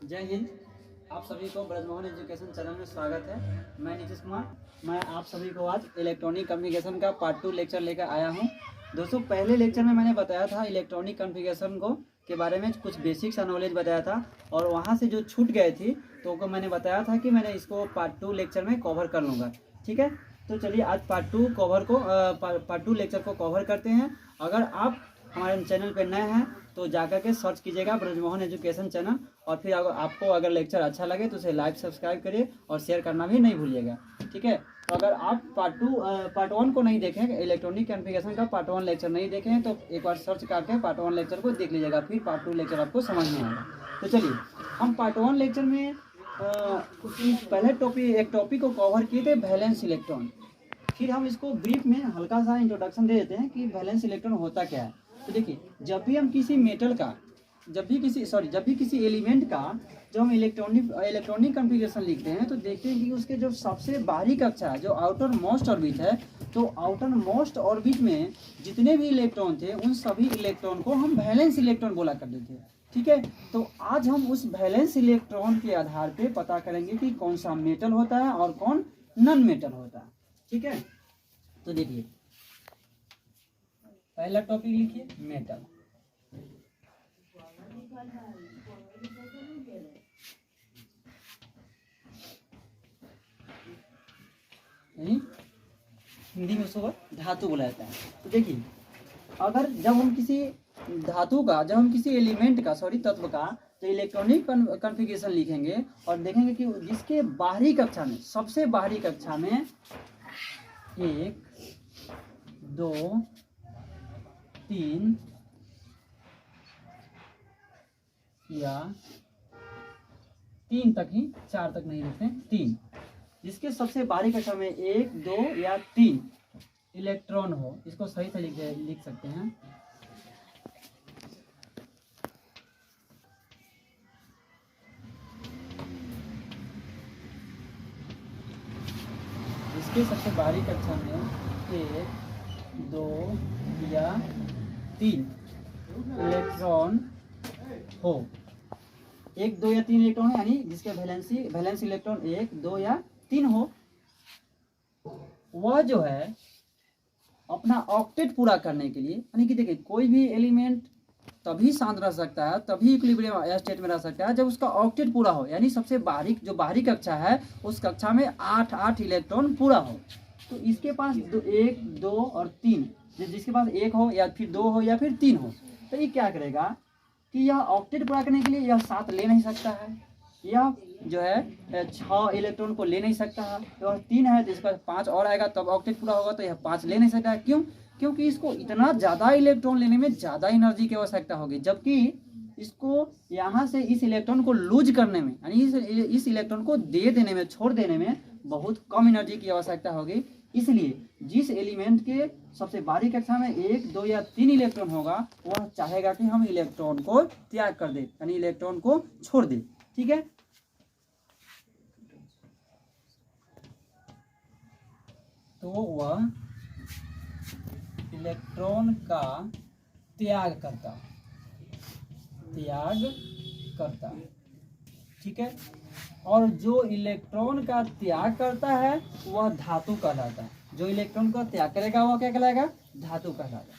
जय हिंद। आप सभी को ब्रजमोहन एजुकेशन चैनल में स्वागत है। मैं नीतीश कुमार। मैं आप सभी को आज इलेक्ट्रॉनिक कम्युनिकेशन का पार्ट 2 लेक्चर लेकर आया हूं। दोस्तों, पहले लेक्चर में मैंने बताया था इलेक्ट्रॉनिक कम्युनिकेशन को के बारे में कुछ बेसिक सा नॉलेज बताया था, और वहां से जो छूट गए थी तो मैंने बताया था कि मैंने इसको पार्ट 2 लेक्चर में कवर कर लूँगा। ठीक है, तो चलिए आज पार्ट 2 लेक्चर को कवर करते हैं। अगर आप हमारे चैनल पर नए हैं तो जाकर के सर्च कीजिएगा ब्रजमोहन एजुकेशन चैनल, और फिर अगर आपको लेक्चर अच्छा लगे तो उसे लाइक सब्सक्राइब करिए और शेयर करना भी नहीं भूलिएगा। ठीक है, तो अगर आप पार्ट 1 को नहीं देखें, इलेक्ट्रॉनिक कॉन्फ़िगरेशन का पार्ट 1 लेक्चर नहीं देखे हैं तो एक बार सर्च करके पार्ट 1 लेक्चर को देख लीजिएगा, फिर पार्ट 2 लेक्चर आपको समझ में आएगा। तो चलिए, हम पार्ट 1 लेक्चर में पहले एक टॉपिक को कवर किए थे, वैलेंस इलेक्ट्रॉन। फिर हम इसको ब्रीफ में हल्का सा इंट्रोडक्शन दे देते हैं कि वैलेंस इलेक्ट्रॉन होता क्या है। तो देखिए, जब भी किसी एलिमेंट का जब हम इलेक्ट्रॉनिक कॉन्फ़िगरेशन लिखते हैं तो देखते हैं कि उसके जो सबसे बाहरी कक्षा है, जो आउटर मोस्ट ऑर्बिट है, तो आउटर मोस्ट ऑर्बिट में जितने भी इलेक्ट्रॉन थे उन सभी इलेक्ट्रॉन को हम वैलेंस इलेक्ट्रॉन बोला करते थे। ठीक है, तो आज हम उस वैलेंस इलेक्ट्रॉन के आधार पे पता करेंगे कि कौन सा मेटल होता है और कौन नॉन मेटल होता है। ठीक है, तो देखिए, पहला टॉपिक लिखिए मेटल। हिंदी में उसको धातु बोला जाता है। तो देखिए, अगर जब हम किसी एलिमेंट का तत्व का तो इलेक्ट्रॉनिक कॉन्फ़िगरेशन लिखेंगे और देखेंगे कि जिसके बाहरी कक्षा में, सबसे बाहरी कक्षा में 1 2 3 या 3 तक ही, 4 तक नहीं लिखते, 3, जिसके सबसे बाहरी कक्षा में 1 2 या 3 इलेक्ट्रॉन हो, इसको सही से लिख सकते हैं। इसके सबसे बाहरी कक्षा में 1 2 या 3 इलेक्ट्रॉन हो, 1 2 या 3 इलेक्ट्रॉन है, यानी जिसके वैलेंस इलेक्ट्रॉन 1 2 या 3 हो, वह जो है अपना ऑक्टेट पूरा करने के लिए, यानी कि देखिए, कोई भी एलिमेंट तभी शांत रह सकता है, तभी इक्विलिब्रियम स्टेट में रह सकता है जब उसका ऑक्टेट पूरा हो, यानी सबसे बाहरी कक्षा है उस कक्षा में 8 इलेक्ट्रॉन पूरा हो। तो इसके पास 1 2 और 3, जिसके पास 1 हो या फिर 2 हो या फिर 3 हो, तो ये क्या करेगा कि यह ऑक्टेट पूरा करने के लिए यह 7 ले नहीं सकता है, यह जो है 6 इलेक्ट्रॉन को ले नहीं सकता है, तो 3 है तो इसका 5 और आएगा तब ऑक्टेट पूरा होगा, तो यह 5 ले नहीं सकता है। क्यों? क्योंकि इसको इतना ज़्यादा इलेक्ट्रॉन लेने में ज़्यादा एनर्जी की आवश्यकता होगी, जबकि इसको यहाँ से इस इलेक्ट्रॉन को लूज करने में, यानी इस इलेक्ट्रॉन को दे देने में, छोड़ देने में बहुत कम एनर्जी की आवश्यकता होगी। इसलिए जिस एलिमेंट के सबसे बाहरी कक्षा में 1 2 या 3 इलेक्ट्रॉन होगा, वह चाहेगा कि हम इलेक्ट्रॉन को त्याग कर दे, यानी इलेक्ट्रॉन को छोड़ दे। ठीक है, तो वह इलेक्ट्रॉन का त्याग करता। ठीक है, और जो इलेक्ट्रॉन का त्याग करता है वह धातु कहलाता है। जो इलेक्ट्रॉन का त्याग करेगा वह क्या कहलाएगा? धातु कहलाएगा।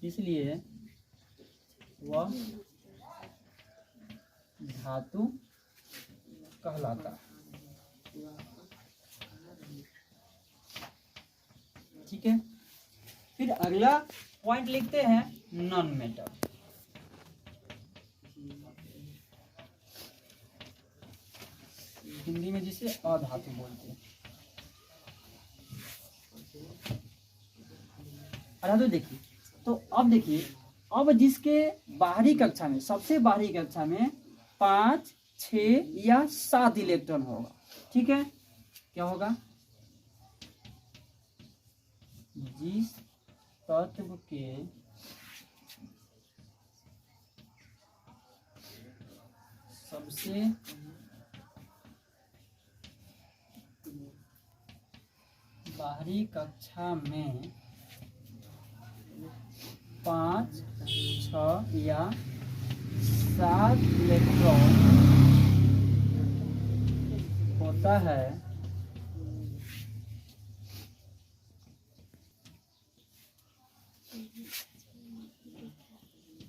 इसलिए वह धातु कहलाता। ठीक है, फिर अगला पॉइंट लिखते हैं नॉन मेटल। हिंदी में जिसे अधातु बोलते हैं। अधातु देखिए, तो अब देखिए, अब जिसके बाहरी कक्षा में, सबसे बाहरी कक्षा में 5 6 या 7 इलेक्ट्रॉन होगा। ठीक है, क्या होगा? जिस तत्व के सबसे बाहरी कक्षा में 5 6 या 7 इलेक्ट्रॉन होता है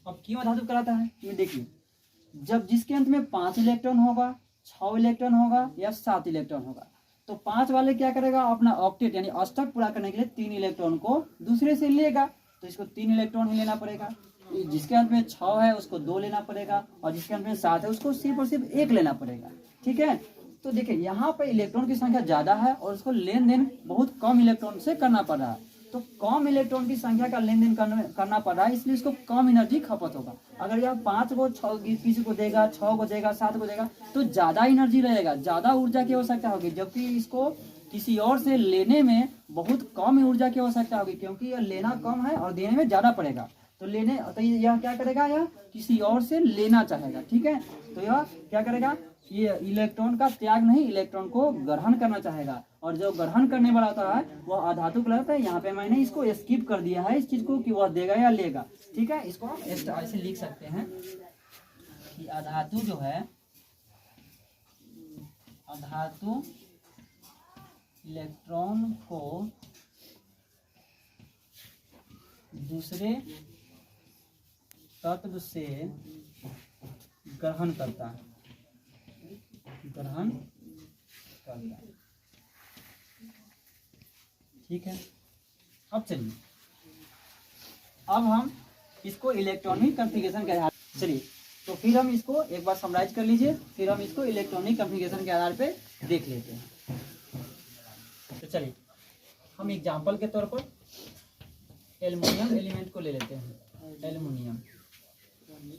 अब क्यों अधातु कहलाता है ये देखिए, जब जिसके अंत में 5 इलेक्ट्रॉन होगा, 6 इलेक्ट्रॉन होगा या 7 इलेक्ट्रॉन होगा, तो 5 वाले क्या करेगा, अपना ऑक्टेट यानी अष्टक पूरा करने के लिए 3 इलेक्ट्रॉन को दूसरे से लेगा, तो इसको 3 इलेक्ट्रॉन ही लेना पड़ेगा। जिसके अंत में 6 है उसको 2 लेना पड़ेगा, और जिसके अंत में 7 है उसको सिर्फ और सिर्फ 1 लेना पड़ेगा। ठीक है, तो देखिए यहाँ पर इलेक्ट्रॉन की संख्या ज़्यादा है और उसको लेन देन बहुत कम इलेक्ट्रॉन से करना पड़ रहा है, तो कम इलेक्ट्रॉन की संख्या का लेन देन करना पड़ रहा है, इसलिए इसको कम एनर्जी खपत होगा। अगर यह 5 को 6 किसी को देगा, 6 को देगा, 7 को देगा, तो ज़्यादा एनर्जी रहेगा, ज़्यादा ऊर्जा की आवश्यकता होगी, जबकि इसको किसी और से लेने में बहुत कम ऊर्जा की आवश्यकता होगी, क्योंकि यह लेना कम है और देने में ज़्यादा पड़ेगा। तो यह क्या करेगा, यह किसी और से लेना चाहेगा। ठीक है, तो यह क्या करेगा, ये इलेक्ट्रॉन का त्याग नहीं, इलेक्ट्रॉन को ग्रहण करना चाहेगा, और जो ग्रहण करने वाला होता है वह अधातु कहलाता है। यहाँ पे मैंने इसको स्किप कर दिया है इस चीज को कि वह देगा या लेगा। ठीक है, इसको हम ऐसे लिख सकते हैं कि अधातु जो है, अधातु इलेक्ट्रॉन को दूसरे तत्व से ग्रहण करता है, ग्रहण करता है। ठीक है, अब चलिए, अब हम इसको इलेक्ट्रॉनिक कॉन्फ़िगरेशन के आधार, चलिए तो फिर हम इसको एक बार समराइज कर लीजिए, फिर हम इसको इलेक्ट्रॉनिक कॉन्फ़िगरेशन के आधार पे देख लेते हैं। तो चलिए हम एग्जांपल के तौर पर एल्युमिनियम एलिमेंट को ले लेते हैं। एल्युमिनियम,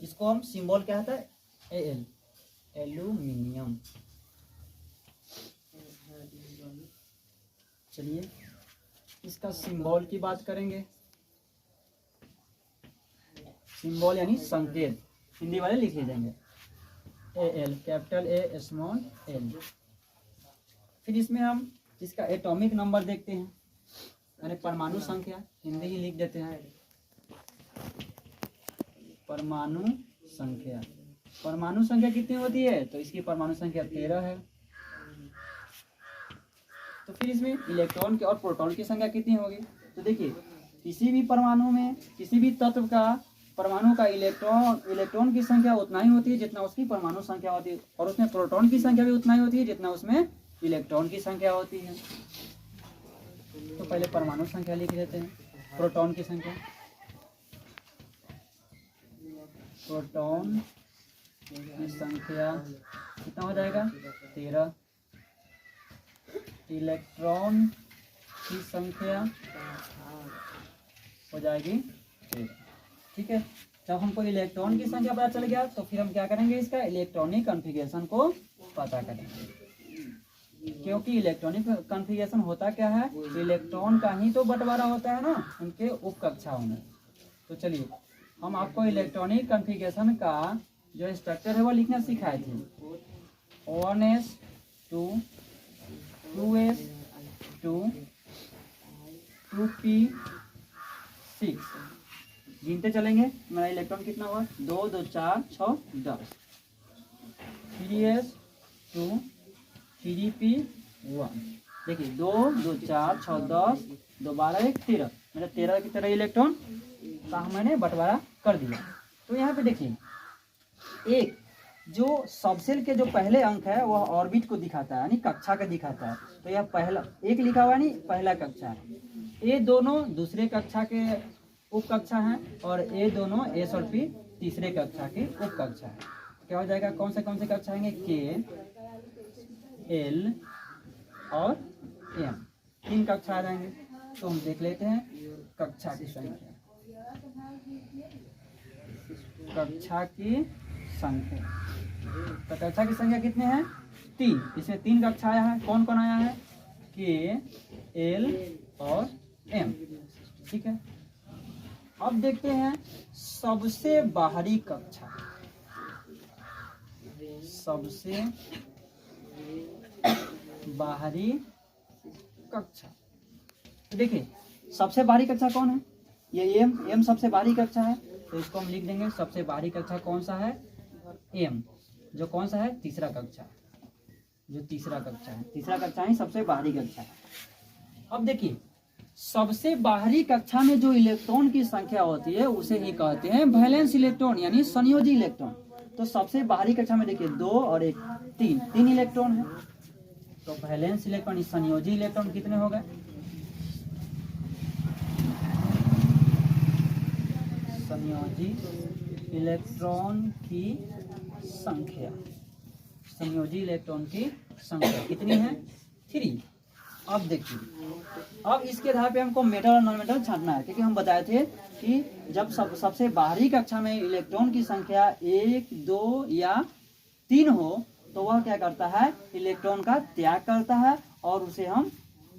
इसको हम सिंबल क्या होता है, Al, एल्यूमिनियम। चलिए इसका सिंबल की बात करेंगे। सिंबल यानी संकेत, हिंदी वाले लिख लीजिएंगे Al, capital A small l। फिर इसमें हम इसका एटॉमिक नंबर देखते हैं, यानी परमाणु संख्या, हिंदी ही लिख देते हैं परमाणु संख्या। परमाणु संख्या कितनी होती है, तो इसकी परमाणु संख्या 13 है। तो फिर इसमें इलेक्ट्रॉन की और प्रोटॉन की संख्या कितनी होगी, तो देखिए किसी भी परमाणु में, किसी भी तत्व का परमाणु का इलेक्ट्रॉन की संख्या उतना ही होती है जितना उसकी परमाणु संख्या होती है, और उसमें प्रोटॉन की संख्या भी उतना ही होती है जितना उसमें इलेक्ट्रॉन की संख्या होती है। तो पहले परमाणु संख्या लिख लेते हैं, प्रोटॉन की संख्या, प्रोटॉन की संख्या कितना हो जाएगा 13, इलेक्ट्रॉन की संख्या हो जाएगी 13। ठीक है, जब हमको इलेक्ट्रॉन की संख्या पता चल गया तो फिर हम क्या करेंगे, इसका इलेक्ट्रॉनिक कॉन्फ़िगरेशन को पता करेंगे। क्योंकि इलेक्ट्रॉनिक कॉन्फ़िगरेशन होता क्या है, इलेक्ट्रॉन का ही तो बंटवारा होता है ना उनके उप कक्षाओं में। तो चलिए हम आपको इलेक्ट्रॉनिक कॉन्फ़िगरेशन का जो स्ट्रक्चर है वो लिखना सिखाए थे। 1s 2 2s 2 2p 6, गिनते चलेंगे, मेरा इलेक्ट्रॉन कितना हुआ 2 2 4 6 10। 3s 2 3p 1, देखिए 2 2 4 6 10 2 12 1 13, मेरा 13 की तरह इलेक्ट्रॉन का मैंने बंटवारा कर दिया। तो यहाँ पे देखिए एक जो सबसेल के जो पहले अंक है वह ऑर्बिट को दिखाता है, यानी कक्षा का दिखाता है। तो यह पहला एक लिखा हुआ है, पहला कक्षा है। ये दोनों दूसरे कक्षा के उप कक्षा हैं, और ये दोनों एस और पी तीसरे कक्षा के उप कक्षा है। क्या हो जाएगा, कौन से कक्षा आएंगे, के एल और एम, 3 कक्षा आ जाएंगे। तो हम देख लेते हैं कक्षा की संख्या, कक्षा की संख्या, तो कक्षा की संख्या कितने हैं 3, इसमें 3 कक्षा आया है। कौन कौन आया है, के एल और एम। ठीक है, अब देखते हैं सबसे बाहरी कक्षा, सबसे बाहरी कक्षा। तो देखिए सबसे बाहरी कक्षा कौन है, ये एम सबसे बाहरी कक्षा है। तो इसको हम लिख देंगे सबसे बाहरी कक्षा कौन सा है, एम, जो कौन सा है, तीसरा कक्षा, जो तीसरा कक्षा है, तीसरा कक्षा ही सबसे बाहरी कक्षा है। अब देखिए सबसे बाहरी कक्षा में जो इलेक्ट्रॉन की संख्या होती है उसे ही कहते हैं वैलेंस इलेक्ट्रॉन यानी संयोजी इलेक्ट्रॉन। तो सबसे बाहरी कक्षा में देखिए 2 और 1 3 इलेक्ट्रॉन है। तो वैलेंस इलेक्ट्रॉन संयोजी इलेक्ट्रॉन कितने हो गए, संयोजी इलेक्ट्रॉन की संख्या, संयोजी इलेक्ट्रॉन की संख्या कितनी है, 3। अब देखिए अब इसके आधार पे हमको मेटल और नॉन मेटल छांटना है, क्योंकि हम बताए थे कि जब सबसे बाहरी कक्षा में इलेक्ट्रॉन की संख्या 1 2 या 3 हो तो वह क्या करता है, इलेक्ट्रॉन का त्याग करता है और उसे हम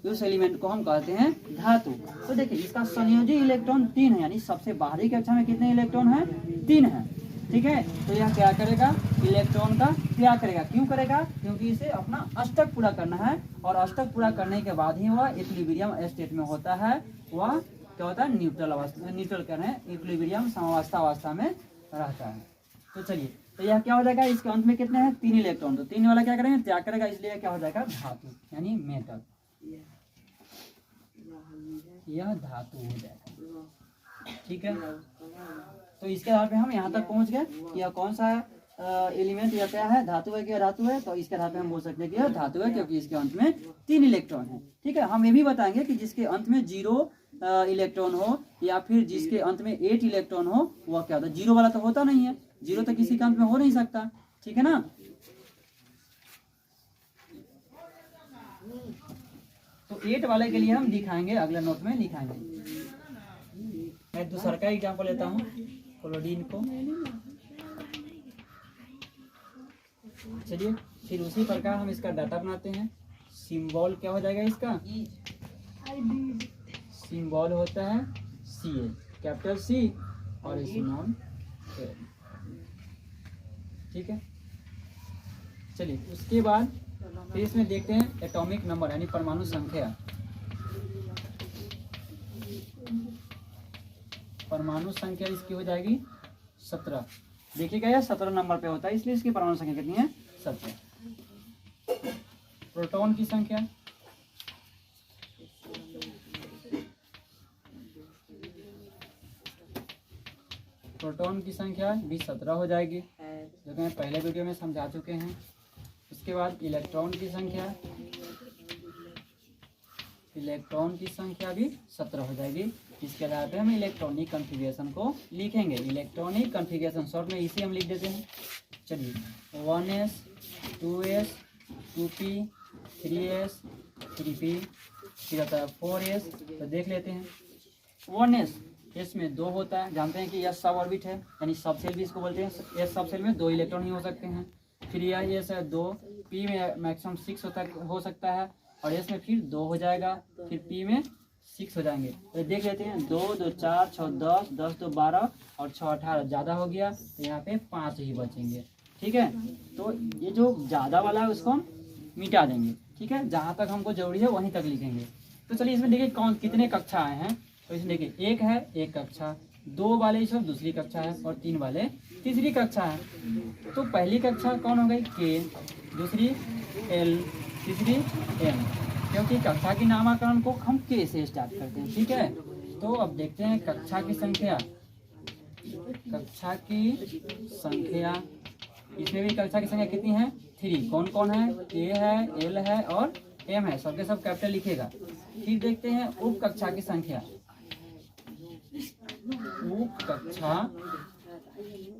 उस एलिमेंट को हम कहते हैं धातु। तो देखिए इसका संयोजी इलेक्ट्रॉन 3 है, यानी सबसे बाहरी कक्षा में कितने इलेक्ट्रॉन है, 3 है। ठीक है, तो यह क्या करेगा, इलेक्ट्रॉन का त्याग करेगा। क्यों करेगा, क्योंकि इसे अपना अष्टक पूरा करना है और अष्टक पूरा करने के बाद ही वह इक्विलिब्रियम स्टेट में होता है। वह क्या होता है, न्यूट्रल अवस्था, न्यूट्रल करें इक्विलिब्रियम समवस्था अवस्था में रहता है। तो चलिए, तो यह क्या हो जाएगा, इसके अंत में कितने हैं, 3 इलेक्ट्रॉन। तो 3 वाला क्या करेंगे, त्याग करेगा, इसलिए क्या हो जाएगा, धातु यानी मेटल, यह धातु हो जाएगा। ठीक है, तो इसके आधार पे हम यहाँ तक पहुँच गए कि यह कौन सा एलिमेंट या क्या है, धातु है कि धातु है। तो इसके आधार पे हम बोल सकते हैं कि यह धातु है, क्योंकि इसके अंत में 3 इलेक्ट्रॉन है। ठीक है, हम ये भी बताएंगे कि जिसके अंत में 0 इलेक्ट्रॉन हो या फिर जिसके अंत में 8 इलेक्ट्रॉन हो वह क्या होता है, 0 वाला तो होता नहीं है, 0 तो किसी के अंत में हो नहीं सकता। ठीक है ना, तो 8 वाले के लिए हम दिखाएंगे, अगले नोट में दिखाएंगे। मैं दूसरा का एग्जाम्पल लेता हूँ, क्लोरीन को। चलिए, फिर उसी प्रकार हम इसका डाटा बनाते हैं। सिंबल क्या हो जाएगा इसका, सिंबल होता है Ca, कैपिटल C और स्मॉल a। ठीक है, चलिए उसके बाद फिर इसमें देखते हैं एटॉमिक नंबर यानी परमाणु संख्या। परमाणु संख्या इसकी हो जाएगी 17। देखिएगा यह 17 नंबर पे होता है, इसलिए इसकी परमाणु संख्या कितनी है, 17। प्रोटॉन की संख्या, प्रोटॉन की संख्या भी 17 हो जाएगी, जो कि मैं पहले वीडियो में समझा चुके हैं। उसके बाद इलेक्ट्रॉन की संख्या, इलेक्ट्रॉन की संख्या भी 17 हो जाएगी। इसके आधार पे हम इलेक्ट्रॉनिक कॉन्फ़िगरेशन को लिखेंगे। इलेक्ट्रॉनिक कॉन्फ़िगरेशन शॉर्ट में इसे हम लिख देते हैं। चलिए 1s 2s 2p 3s 3p, फिर आता है 4s। तो देख लेते हैं 1s, एस में 2 होता है, जानते हैं कि यह सब ऑर्बिट है, यानी सब सेल भी इसको बोलते हैं। एस सब सेल में 2 इलेक्ट्रॉन ही हो सकते हैं। फिर यह एस है 2, पी में मैक्सिमम 6 हो सकता है और एस में फिर 2 हो जाएगा, फिर पी में 6 हो जाएंगे। तो देख लेते हैं 2 2 4 6 10 10 2 12 और 6 18, ज़्यादा हो गया तो यहाँ पे 5 ही बचेंगे। ठीक है, तो ये जो ज़्यादा वाला है उसको हम मिटा देंगे। ठीक है, जहाँ तक हमको जरूरी है वहीं तक लिखेंगे। तो चलिए इसमें देखिए कौन कितने कक्षा आए हैं। तो इसमें देखिए 1 है 1 कक्षा, 2 वाले ये सब दूसरी कक्षा है और 3 वाले तीसरी कक्षा है। तो पहली कक्षा कौन हो गई, के, दूसरी एल, तीसरी एम, क्योंकि कक्षा की नामकरण को हम के से स्टार्ट करते हैं। ठीक है, तो अब देखते हैं कक्षा की संख्या। कक्षा की संख्या, इसमें भी कक्षा की संख्या कितनी है, 3। कौन कौन है, ए है, एल है और एम है, सबके सब कैपिटल लिखेगा। फिर देखते हैं उप कक्षा की संख्या। उप कक्षा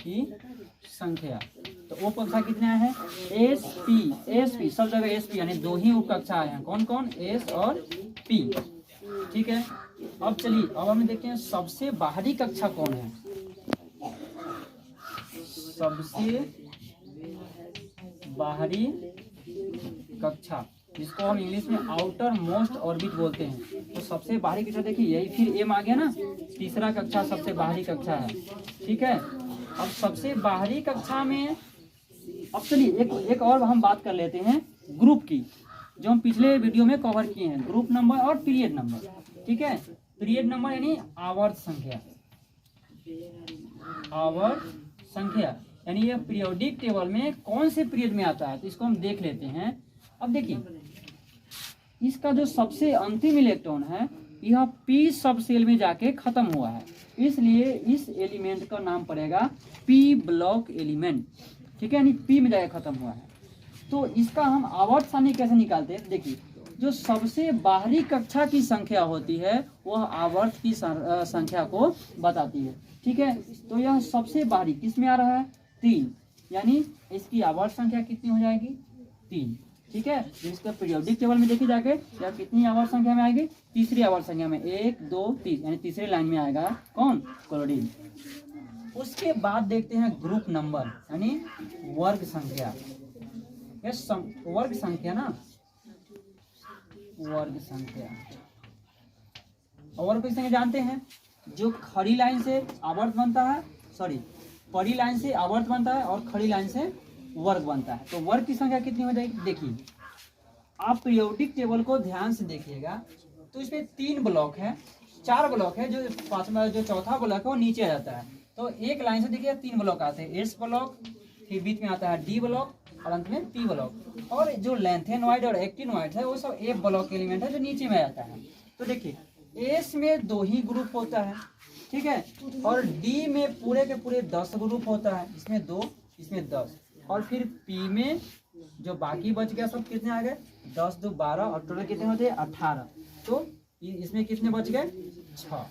की संख्या, तो उप कक्षा कितने आए हैं, एस पी, सब जगह एस पी, यानी 2 ही उप कक्षा आए हैं। कौन कौन, एस और पी। ठीक है, अब चलिए अब हम देखते हैं सबसे बाहरी कक्षा कौन है। सबसे बाहरी कक्षा, जिसको हम इंग्लिश में आउटर मोस्ट ऑर्बिट बोलते हैं। तो सबसे बाहरी कक्षा देखिए, यही फिर एम आ गया ना, तीसरा कक्षा सबसे बाहरी कक्षा है। ठीक है, अब सबसे बाहरी कक्षा में अब चलिए एक और हम बात कर लेते हैं ग्रुप की, जो हम पिछले वीडियो में कवर किए हैं, ग्रुप नंबर और पीरियड नंबर। ठीक है, पीरियड नंबर यानी आवर्त संख्या, आवर्त संख्या, यानी ये पीरियोडिक टेबल में कौन से पीरियड में आता है, तो इसको हम देख लेते हैं। अब देखिए इसका जो सबसे अंतिम इलेक्ट्रॉन है यह पी सब सेल में जाके खत्म हुआ है, इसलिए इस एलिमेंट का नाम पड़ेगा पी ब्लॉक एलिमेंट, ठीक है, यानी पी में जाके खत्म हुआ है। तो इसका हम आवर्त सारणी कैसे निकालते हैं, देखिए जो सबसे बाहरी कक्षा की संख्या होती है वह आवर्त की संख्या को बताती है, ठीक है। तो यह सबसे बाहरी किस में आ रहा है, 3, यानी इसकी आवर्त संख्या कितनी हो जाएगी, 3, ठीक है। इसका पीरियोडिक टेबल में देखिए जाके यह कितनी आवर्त संख्या में आएगी, तीसरी आवर्त संख्या में, 1 2 3, यानी तीसरी लाइन में आएगा कौन, क्लोरीन। उसके बाद देखते हैं ग्रुप नंबर यानी वर्ग संख्या, वर्ग संख्या ना, वर्ग संख्या। और वर्ग संख्या जानते हैं, जो खड़ी लाइन से आवर्त बनता है, सॉरी पड़ी लाइन से आवर्त बनता है और खड़ी लाइन से वर्ग बनता है। तो वर्ग की संख्या कितनी हो जाएगी, देखिए आप पीरियोडिक टेबल को ध्यान से देखिएगा तो इसमें 3 ब्लॉक है, 4 ब्लॉक है, जो पांचवा जो चौथा ब्लॉक है वो नीचे आ जाता है। तो एक लाइन से देखिए 3 ब्लॉक आते हैं, एस ब्लॉक, फिर बीच में आता है डी ब्लॉक और अंत में पी ब्लॉक। और जो लेंथेनॉइड और एक्टिनॉइड है वो सब ए ब्लॉक एलिमेंट है जो नीचे में आता है। तो देखिए एस में 2 ही ग्रुप होता है, ठीक है, और डी में पूरे के पूरे 10 ग्रुप होता है, इसमें 2 इसमें 10, और फिर पी में जो बाकी बच गया सब कितने आ गए, 10 2 12 और टोटल कितने होते हैं 18। तो इसमें कितने बच गए, 6,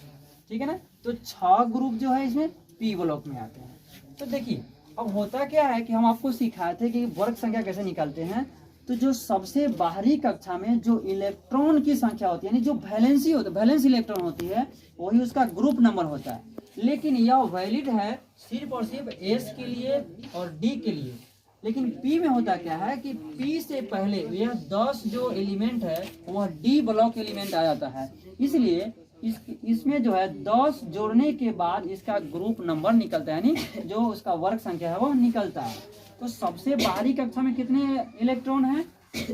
ठीक है ना। तो 6 ग्रुप जो है इसमें पी ब्लॉक में आते हैं। तो देखिए अब होता क्या है कि हम आपको सिखाए थे कि वर्ग संख्या कैसे निकालते हैं। तो जो सबसे बाहरी कक्षा में जो इलेक्ट्रॉन की संख्या होती है, यानी जो वैलेंसी होता है, वैलेंस इलेक्ट्रॉन होती है, वही उसका ग्रुप नंबर होता है। लेकिन यह वैलिड है सिर्फ और सिर्फ एस के लिए और डी के लिए। लेकिन पी में होता क्या है कि पी से पहले यह 10 जो एलिमेंट है वह डी ब्लॉक एलिमेंट आ जाता है, इसलिए इसमें जो है 10 जोड़ने के बाद इसका ग्रुप नंबर निकलता है, यानी जो उसका वर्ग संख्या है वो निकलता है। तो सबसे बाहरी कक्षा में कितने इलेक्ट्रॉन है,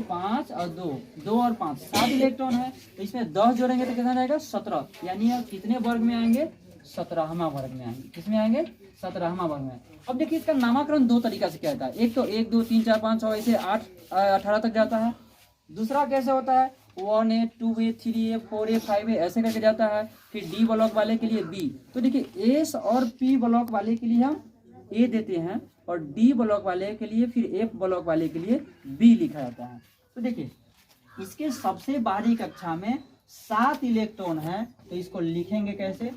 5 और 2 और 5 7 इलेक्ट्रॉन है। तो इसमें 10 जोड़ेंगे तो कितना रहेगा, 17, यानी यह कितने वर्ग में आएंगे, 17वां वर्ग में आएंगे। किसमें आएंगे, 17वां वर्ग में। अब देखिए इसका नामकरण 2 तरीका से किया जाता है, एक तो 1 2 3 4 5 6 ऐसे 8 18 तक जाता है। दूसरा कैसे होता है, 1A 2A 3A 4A 5A ऐसे करके जाता है। फिर डी ब्लॉक वाले के लिए बी। तो देखिए एस और पी ब्लॉक वाले के लिए हम ए देते हैं और डी ब्लॉक वाले के लिए फिर एफ ब्लॉक वाले के लिए बी लिखा जाता है। तो देखिए इसके सबसे बाहरी कक्षा में 7 इलेक्ट्रॉन है, तो इसको लिखेंगे कैसे,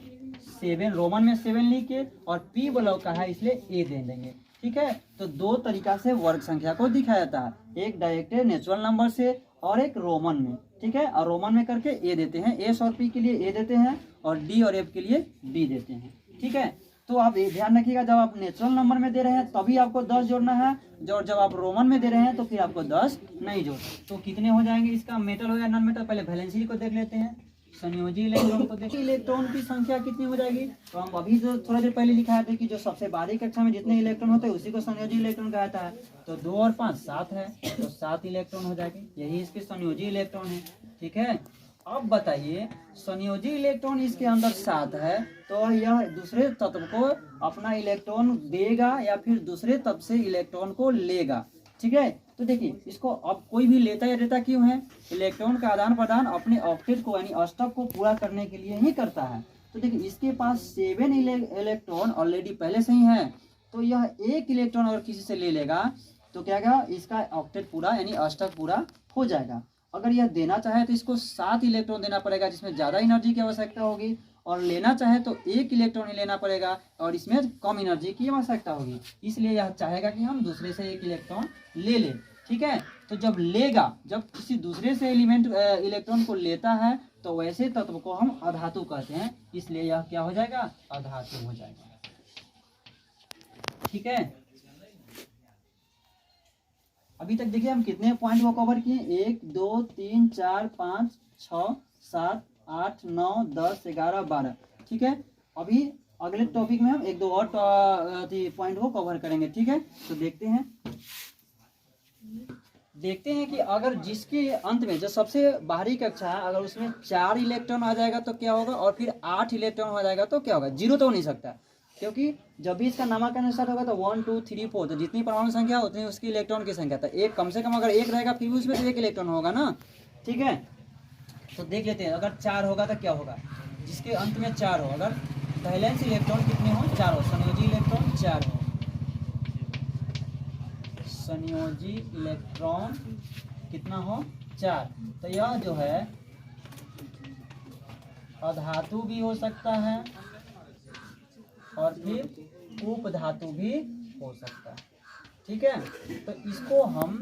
7, रोमन में 7 लिख के, और पी ब्लॉक का है इसलिए ए दे देंगे, ठीक है। तो 2 तरीका से वर्ग संख्या को दिखाया जाता है, एक डायरेक्ट नेचुरल नंबर से और एक रोमन में, ठीक है। और रोमन में करके ए देते हैं, एस और पी के लिए ए देते हैं और डी और एफ के लिए बी देते हैं, ठीक है। तो आप ये ध्यान रखिएगा, जब आप नेचुरल नंबर में दे रहे हैं तभी आपको 10 जोड़ना है, जब आप रोमन में दे रहे हैं तो फिर आपको 10 नहीं जोड़। तो कितने हो जाएंगे, इसका मेटल हो या नॉन मेटल, पहले वैलेंसी को देख लेते हैं, संयोजी इलेक्ट्रॉन को देखिए, इलेक्ट्रॉन की संख्या कितनी हो जाएगी। तो हम अभी जो थोड़ा देर पहले लिखा थे कि जो सबसे बाहरी कक्षा में जितने इलेक्ट्रॉन होते हैं उसी को संयोजी इलेक्ट्रॉन कहा जाता है। तो 2 और 5 7 है, तो 7 इलेक्ट्रॉन हो जाएगी, यही इसके संयोजी इलेक्ट्रॉन है, ठीक है। अब बताइए संयोजी इलेक्ट्रॉन इसके अंदर 7 है, तो यह दूसरे तत्व को अपना इलेक्ट्रॉन देगा या फिर दूसरे तत्व से इलेक्ट्रॉन को लेगा, ठीक है। तो देखिए इसको अब कोई भी लेता या देता क्यों है, इलेक्ट्रॉन का आदान प्रदान अपने ऑक्टेट को यानी अष्टक को पूरा करने के लिए ही करता है। तो देखिए इसके पास 7 इलेक्ट्रॉन ऑलरेडी पहले से ही है, तो यह एक इलेक्ट्रॉन अगर किसी से ले लेगा तो क्या होगा, इसका ऑक्टेट पूरा यानी अष्टक पूरा हो जाएगा। अगर यह देना चाहे तो इसको 7 इलेक्ट्रॉन देना पड़ेगा जिसमें ज़्यादा एनर्जी की आवश्यकता होगी, और लेना चाहे तो 1 इलेक्ट्रॉन ही लेना पड़ेगा और इसमें कम एनर्जी की आवश्यकता होगी। इसलिए यह चाहेगा कि हम दूसरे से 1 इलेक्ट्रॉन ले लें, ठीक है। तो जब लेगा, जब किसी दूसरे से इलेक्ट्रॉन को लेता है तो वैसे तत्व को हम अधातु कहते हैं, इसलिए यह क्या हो जाएगा, अधातु हो जाएगा, ठीक है। अभी तक देखिए हम कितने पॉइंट को कवर किए, 1 2 3 4 5 6 7 8 9 10 11 12, ठीक है। अभी अगले टॉपिक में हम 1 2 और पॉइंट को कवर करेंगे, ठीक है। तो देखते हैं कि अगर जिसके अंत में जो सबसे बाहरी कक्षा है अगर उसमें 4 इलेक्ट्रॉन आ जाएगा तो क्या होगा, और फिर 8 इलेक्ट्रॉन हो जाएगा तो क्या होगा, 0 तो हो नहीं सकता, क्योंकि जब भी इसका नामाकरण स्टार्ट होगा तो 1 2 3 4, तो जितनी परमाणु संख्या उतनी उसकी इलेक्ट्रॉन की संख्या, तो एक कम से कम अगर एक रहेगा फिर भी उसमें तो एक इलेक्ट्रॉन होगा ना। ठीक है, तो देख लेते हैं अगर 4 होगा तो क्या होगा, जिसके अंत में 4 हो, अगर वैलेंस इलेक्ट्रॉन कितने हो, 4 हो, संयोजी इलेक्ट्रॉन 4 हो, संयोजी इलेक्ट्रॉन कितना हो, 4, तो यह जो है अधातु भी हो सकता है और फिर उपधातु भी हो सकता है। ठीक है, तो इसको हम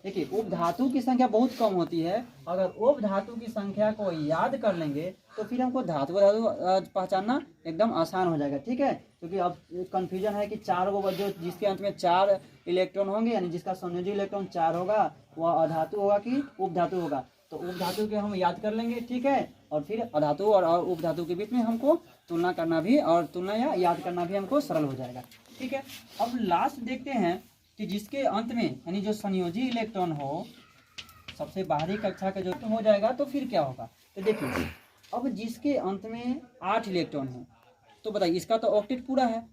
देखिए उपधातु की संख्या बहुत कम होती है, अगर उपधातु की संख्या को याद कर लेंगे तो फिर हमको धातु धातु पहचानना एकदम आसान हो जाएगा। ठीक है, क्योंकि अब कंफ्यूजन है कि 4 वो जो जिसके अंत में 4 इलेक्ट्रॉन होंगे यानी जिसका संयोजी इलेक्ट्रॉन 4 होगा वह अधातु होगा कि उपधातु होगा, तो उपधातु के हम याद कर लेंगे। ठीक है, और फिर अधातु और उपधातु के बीच में हमको तुलना करना भी और तुलना या याद करना भी हमको सरल हो जाएगा। ठीक है, अब लास्ट देखते हैं कि जिसके अंत में यानी जो संयोजी इलेक्ट्रॉन हो, सबसे बाहरी कक्षा का जो हो जाएगा तो फिर क्या होगा, तो देखिए अब जिसके अंत में 8 इलेक्ट्रॉन है तो बताइए इसका तो ऑक्टेट पूरा है,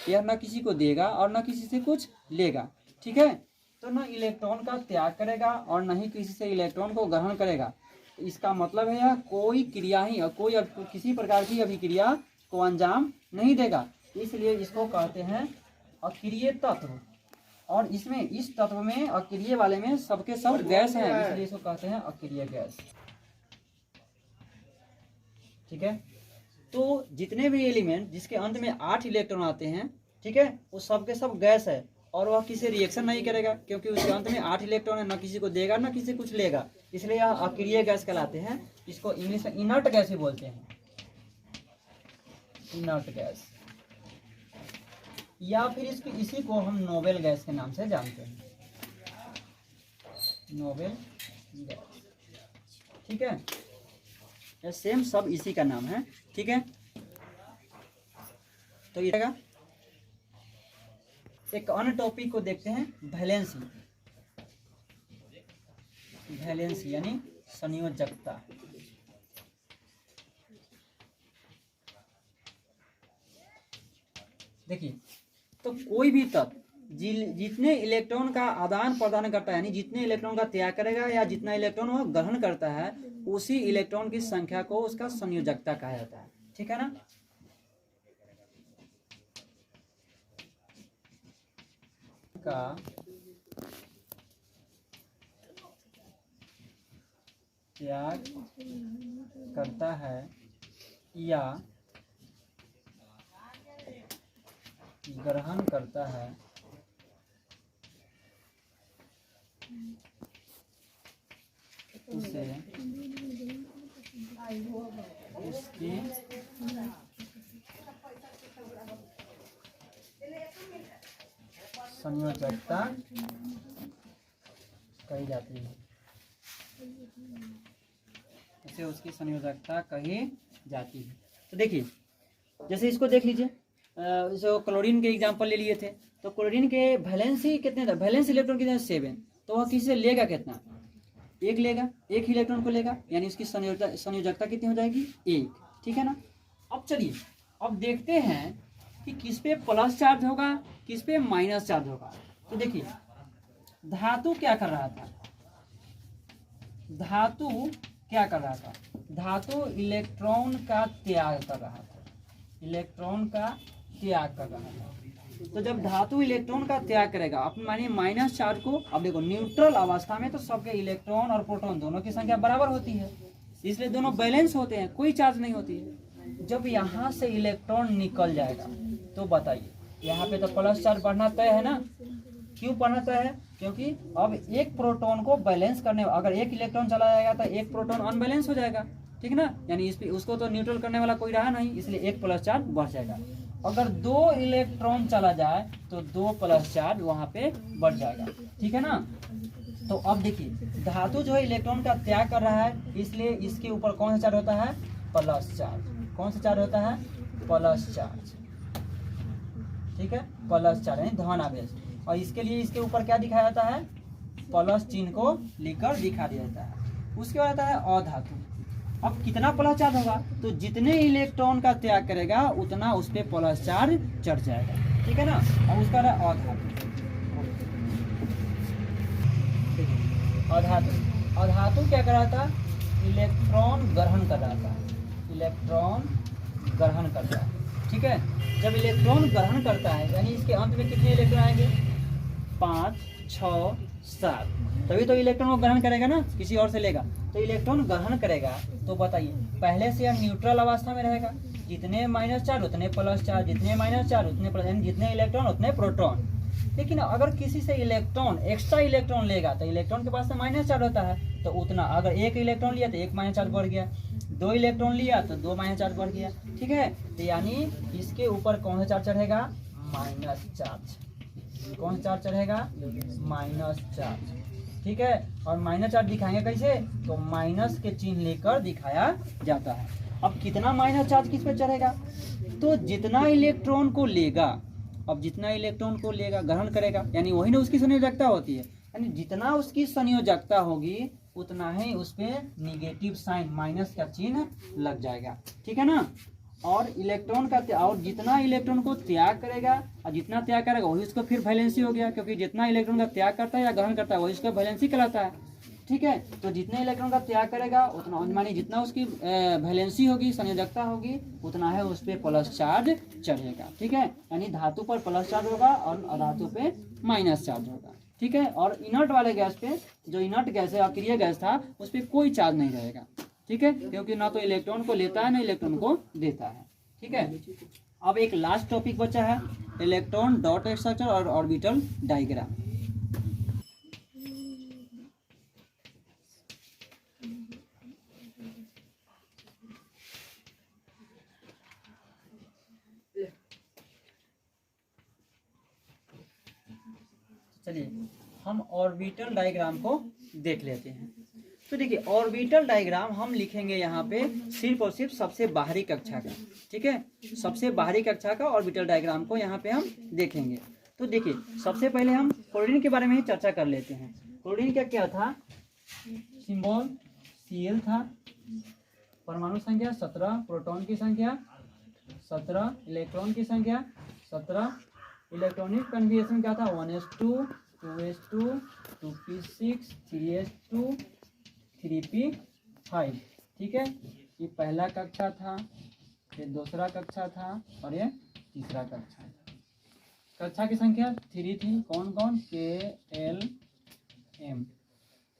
यह ना किसी को देगा और ना किसी से कुछ लेगा। ठीक है, तो ना इलेक्ट्रॉन का त्याग करेगा और ना ही किसी से इलेक्ट्रॉन को ग्रहण करेगा, तो इसका मतलब है यह कोई क्रिया ही कोई किसी प्रकार की अभिक्रिया को अंजाम नहीं देगा, इसलिए इसको कहते हैं अक्रिय तत्व। और इसमें इस तत्व में अक्रिय वाले में सबके सब गैस हैं, इसलिए इसको कहते हैं अक्रिय गैस। ठीक है, तो जितने भी एलिमेंट जिसके अंत में 8 इलेक्ट्रॉन आते हैं, ठीक है, वो सबके सब गैस है और वह किसी रिएक्शन नहीं करेगा क्योंकि उसके अंत में 8 इलेक्ट्रॉन है, ना किसी को देगा ना किसी कुछ लेगा, इसलिए यह अक्रिय गैस कहलाते हैं। इसको इंग्लिश में इनर्ट गैस ही बोलते हैं, इनर्ट गैस, या फिर इसी को हम नोबेल गैस के नाम से जानते हैं, नोबेल गैस। ठीक है, ये सेम सब इसी का नाम है। ठीक है, तो ये एक अन्य टॉपिक को देखते हैं, वैलेंसी। वैलेंसी यानी संयोजकता। देखिए तो कोई भी तत्व जितने इलेक्ट्रॉन का आदान प्रदान करता है यानी जितने इलेक्ट्रॉन का त्याग करेगा या जितना इलेक्ट्रॉन वो ग्रहण करता है उसी इलेक्ट्रॉन की संख्या को उसका संयोजकता कहा जाता है। ठीक है ना, का त्याग करता है या ग्रहण करता है उसे उसकी संयोजकता कही जाती है, इसे उसकी संयोजकता कही जाती है। तो देखिए जैसे इसको देख लीजिए, जो क्लोरीन के एग्जांपल ले लिए थे, तो क्लोरीन के वैलेंसी कितने था, वैलेंस इलेक्ट्रॉन कितने 7, तो वह किसी से लेगा कितना, एक लेगा, एक इलेक्ट्रॉन को लेगा, यानी उसकी संयोजकता कितनी हो जाएगी 1। ठीक है ना, अब चलिए अब देखते हैं कि किस पे प्लस चार्ज होगा किस पे माइनस चार्ज होगा। तो देखिए धातु क्या कर रहा था, धातु क्या कर रहा था, धातु इलेक्ट्रॉन का त्याग कर रहा था, इलेक्ट्रॉन का त्याग कर रहा था। तो जब धातु इलेक्ट्रॉन का त्याग करेगा, अपने मानिए माइनस चार्ज को, अब देखो न्यूट्रल अवस्था में तो सबके इलेक्ट्रॉन और प्रोटॉन दोनों की संख्या बराबर होती है, इसलिए दोनों बैलेंस होते हैं, कोई चार्ज नहीं होती है। जब यहाँ से इलेक्ट्रॉन निकल जाएगा तो बताइए यहाँ पे तो प्लस चार्ज बढ़ना तय है ना, क्यों बढ़ना तय है, क्योंकि अब एक प्रोटॉन को बैलेंस करने, अगर एक इलेक्ट्रॉन चला जाएगा तो एक प्रोटॉन अनबैलेंस हो जाएगा। ठीक ना, यानी इस पे उसको तो न्यूट्रल करने वाला कोई रहा नहीं, इसलिए एक प्लस चार्ज बढ़ जाएगा। अगर 2 इलेक्ट्रॉन चला जाए तो 2 प्लस चार्ज वहाँ पे बढ़ जाएगा। ठीक है ना, तो अब देखिए धातु जो है इलेक्ट्रॉन का त्याग कर रहा है, इसलिए इसके ऊपर कौन सा चार्ज होता है, प्लस चार्ज। कौन सा चार्ज होता है, प्लस चार्ज। ठीक है, प्लस चार्ज यानी धन आवेश, और इसके लिए इसके ऊपर क्या दिखाया जाता है, प्लस चिन्ह को लिखकर दिखा दिया जाता है। उसके बाद आता है अधातु। अब कितना प्लस चार्ज होगा, तो जितने इलेक्ट्रॉन का त्याग करेगा उतना उस पर प्लस चार्ज चढ़ जाएगा, ठीक है ना। अब उसका अधातु क्या कर रहा था, इलेक्ट्रॉन ग्रहण कर रहा था, इलेक्ट्रॉन ग्रहण कर रहा है, ठीक है। जब इलेक्ट्रॉन ग्रहण करता है यानी इसके अंत में कितने इलेक्ट्रॉन आएंगे, 5, 6, 7, तभी तो इलेक्ट्रॉन को ग्रहण करेगा ना, किसी और से लेगा। तो इलेक्ट्रॉन ग्रहण करेगा तो बताइए पहले से यह न्यूट्रल अवस्था में रहेगा, जितने माइनस चार्ज उतने प्लस चार्ज, जितने माइनस चार्ज उतने प्लस, यानी जितने इलेक्ट्रॉन उतने प्रोटॉन। लेकिन अगर किसी से इलेक्ट्रॉन एक्स्ट्रा इलेक्ट्रॉन लेगा तो इलेक्ट्रॉन के पास से माइनस चार्ज होता है, तो उतना, अगर एक इलेक्ट्रॉन लिया तो एक माइनस चार्ज बढ़ गया, 2 इलेक्ट्रॉन लिया तो 2 माइनस चार्ज बढ़ गया, ठीक है। तो यानी इसके ऊपर कौन सा चार्ज चढ़ेगा, माइनस चार्ज। कौन सा चार्ज चढ़ेगा, माइनस चार्ज, ठीक है। और माइनस चार्ज दिखाएंगे कैसे, तो माइनस के चिन्ह लेकर दिखाया जाता है। अब कितना माइनस चार्ज किस पे चढ़ेगा, तो जितना इलेक्ट्रॉन को लेगा, अब जितना इलेक्ट्रॉन को लेगा ग्रहण करेगा, यानी वही ना उसकी संयोजकता होती है, यानी जितना उसकी संयोजकता होगी उतना ही उस पे निगेटिव साइन, माइनस का चिन्ह लग जाएगा, ठीक है ना। और इलेक्ट्रॉन का और जितना इलेक्ट्रॉन को त्याग करेगा और जितना त्याग करेगा वही उसका फिर वैलेंसी हो गया, क्योंकि जितना इलेक्ट्रॉन का त्याग करता है या ग्रहण करता है वही उसका वैलेंसी कहलाता है, ठीक है। तो जितने इलेक्ट्रॉन का त्याग करेगा उतना, मानी जितना उसकी वैलेंसी होगी, संयोजकता होगी, उतना है उस पर प्लस चार्ज चढ़ेगा, ठीक है। यानी धातु पर प्लस चार्ज होगा और अधातु पे माइनस चार्ज होगा, ठीक है। और इनर्ट वाले गैस पे, जो इनर्ट गैस है, अक्रिय गैस था, उस पर कोई चार्ज नहीं रहेगा, ठीक है, क्योंकि ना तो इलेक्ट्रॉन को लेता है ना इलेक्ट्रॉन को देता है, ठीक है। अब एक लास्ट टॉपिक बचा है, इलेक्ट्रॉन डॉट स्ट्रक्चर और ऑर्बिटल डायग्राम। चलिए हम ऑर्बिटल डायग्राम को देख लेते हैं। तो देखिए ऑर्बिटल डायग्राम हम लिखेंगे यहाँ पे सिर्फ और सिर्फ सबसे बाहरी कक्षा का, ठीक है, सबसे बाहरी कक्षा का ऑर्बिटल डायग्राम को यहाँ पे हम देखेंगे। तो देखिए सबसे पहले हम क्लोरीन के बारे में ही चर्चा कर लेते हैं। क्लोरीन का क्या था, सिंबल Cl था, परमाणु संख्या 17, प्रोटॉन की संख्या 17, इलेक्ट्रॉन की संख्या 17, इलेक्ट्रॉनिक कन्फिगरेशन क्या था, 1s2, 2s2, 2p6, 3s2, 3p5, ठीक है। ये पहला कक्षा था, ये दूसरा कक्षा था और ये तीसरा कक्षा था। कक्षा की संख्या 3 थी, कौन कौन, K, L, M।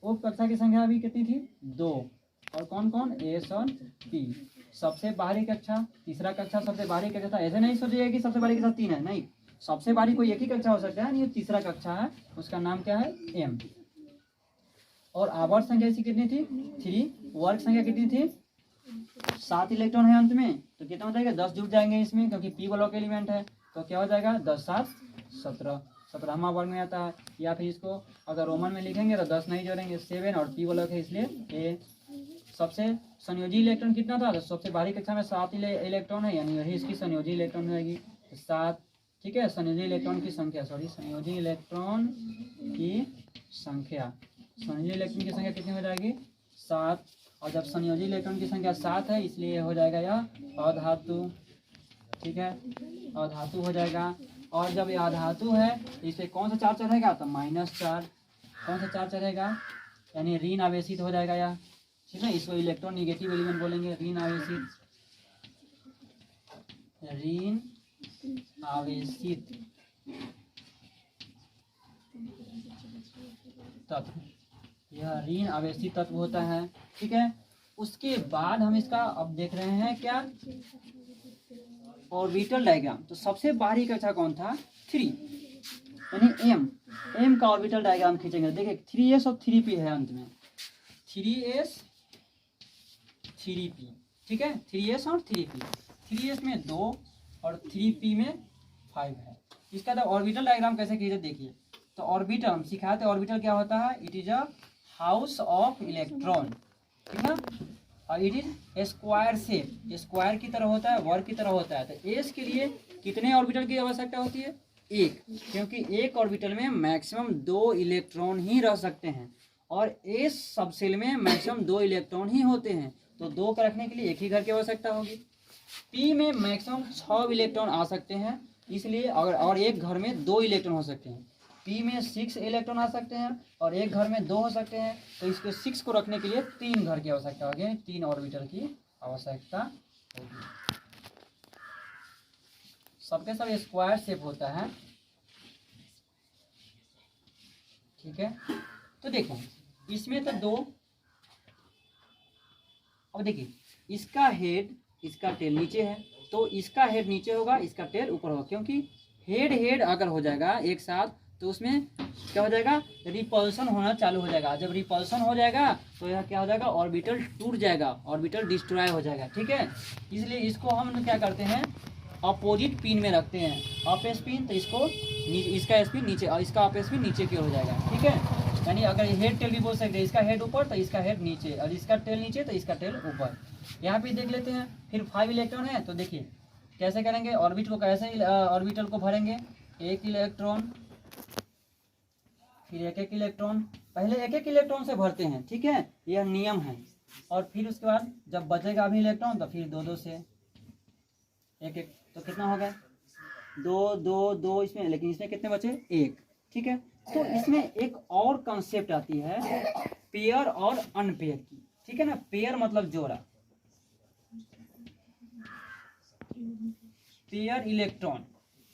उप कक्षा की संख्या अभी कितनी थी, 2, और कौन कौन, S और P। सबसे बाहरी कक्षा, तीसरा कक्षा सबसे बाहरी कक्षा था। ऐसे नहीं सोचिएगा कि सबसे बाहरी कक्षा 3 है, नहीं, सबसे बाहरी कोई एक ही कक्षा हो सकता है, ये तीसरा कक्षा है, उसका नाम क्या है, M। और आवर्त संख्या इसकी कितनी थी, 3, वर्ग संख्या कितनी थी, 7 इलेक्ट्रॉन है अंत में, तो कितना हो जाएगा, 10 जुड़ जाएंगे इसमें, क्योंकि P ब्लॉक एलिमेंट है, तो क्या हो जाएगा, 10 7 17, 17वां वर्ग में आता है। या फिर इसको अगर रोमन में लिखेंगे तो 10 नहीं जोड़ेंगे, 7, और P ब्लॉक है इसलिए A। सबसे संयोजी इलेक्ट्रॉन कितना था, तो सबसे बाहरी कक्षा में 7 इलेक्ट्रॉन है, यानी यही इसकी संयोजी इलेक्ट्रॉन रहेगी, 7, ठीक है। संयोजी इलेक्ट्रॉन की संख्या, संयोजी इलेक्ट्रॉन की संख्या, संयोजी इलेक्ट्रॉन की संख्या कितनी हो जाएगी, 7। और जब संयोजी इलेक्ट्रॉन की संख्या 7 है इसलिए हो जाएगा यह अधातु, ठीक है, अधातु हो जाएगा। और जब यह अधातु है इस पर कौन सा चार्ज चढ़ेगा, तो माइनस चार्ज। कौन सा चार्ज चढ़ेगा, यानी ऋण आवेशित हो जाएगा यह, ठीक है। इसको इलेक्ट्रॉन निगेटिव एलिमेंट बोलेंगे, ऋण आवेशित, ऋण आवेशित तत्व, यह ऋण आवेशित तत्व होता है, ठीक है। उसके बाद हम इसका अब देख रहे हैं क्या, ऑर्बिटल डायग्राम। तो सबसे बाहरी कक्षा कौन था, 3, यानी M का ऑर्बिटल डायग्राम खींचेंगे। देखिए 3s और 3p है अंत में, 3s 3p, ठीक है, 3s और 3p, 3s में 2 और 3p में 5 है। इसका तो ऑर्बिटल डायग्राम कैसे खींचे देखिए। तो ऑर्बिटल हम सिखाए थे, ऑर्बिटल क्या होता है, it is a house of electron, ठीक है, और it is square shape, square की तरह होता है, वर्ग की तरह होता है। तो एस के लिए कितने ऑर्बिटल की आवश्यकता होती है, 1, क्योंकि एक ऑर्बिटल में मैक्सिमम 2 इलेक्ट्रॉन ही रह सकते हैं और एस सबसेल में मैक्सिमम 2 इलेक्ट्रॉन ही होते हैं। तो 2 का रखने के लिए एक ही घर की आवश्यकता होगी। पी में मैक्सिमम 6 इलेक्ट्रॉन आ सकते हैं, इसलिए अगर और एक घर में 2 इलेक्ट्रॉन हो सकते हैं। पी में 6 इलेक्ट्रॉन आ सकते हैं और एक घर में 2 हो सकते हैं, तो इसके 6 को रखने के लिए 3 घर की आवश्यकता होगी, 3 ऑर्बिटल की आवश्यकता होगी। सबके सब स्क्वायर शेप होता है, ठीक है। तो देखो इसमें तो 2, अब देखिए इसका हेड इसका टेल नीचे है, तो इसका हेड नीचे होगा, इसका टेल ऊपर होगा, क्योंकि हेड हेड अगर हो जाएगा एक साथ तो उसमें क्या हो जाएगा, रिपल्सन होना चालू हो जाएगा। जब रिपल्सन हो जाएगा तो यह क्या हो जाएगा, ऑर्बिटल टूट जाएगा, ऑर्बिटल डिस्ट्रॉय हो जाएगा, ठीक है। इसलिए इसको हम क्या करते हैं, अपोजिट पिन में रखते हैं। अप स्पिन तो इसको इसका स्पिन नीचे और इसका अप स्पिन नीचे की ओर हो जाएगा, ठीक है। यानी अगर हेड टेल भी बोल सकते हैं, इसका हेड ऊपर तो इसका हेड नीचे, और इसका टेल नीचे तो इसका टेल ऊपर। यहाँ पे देख लेते हैं। फिर 5 इलेक्ट्रॉन है, तो देखिए कैसे करेंगे, ऑर्बिट को कैसे ऑर्बिटल को भरेंगे, एक इलेक्ट्रॉन फिर एक एक इलेक्ट्रॉन, पहले एक एक इलेक्ट्रॉन से भरते हैं, ठीक है, यह नियम है। और फिर उसके बाद जब बचेगा अभी इलेक्ट्रॉन तो फिर 2 2 से एक एक, तो कितना हो गया 2 2 2 इसमें, लेकिन इसमें कितने बचे 1, ठीक है। तो इसमें एक और कंसेप्ट आती है पेयर और अनपेयर की, ठीक है ना। पेयर मतलब जोड़ा, पेयर इलेक्ट्रॉन,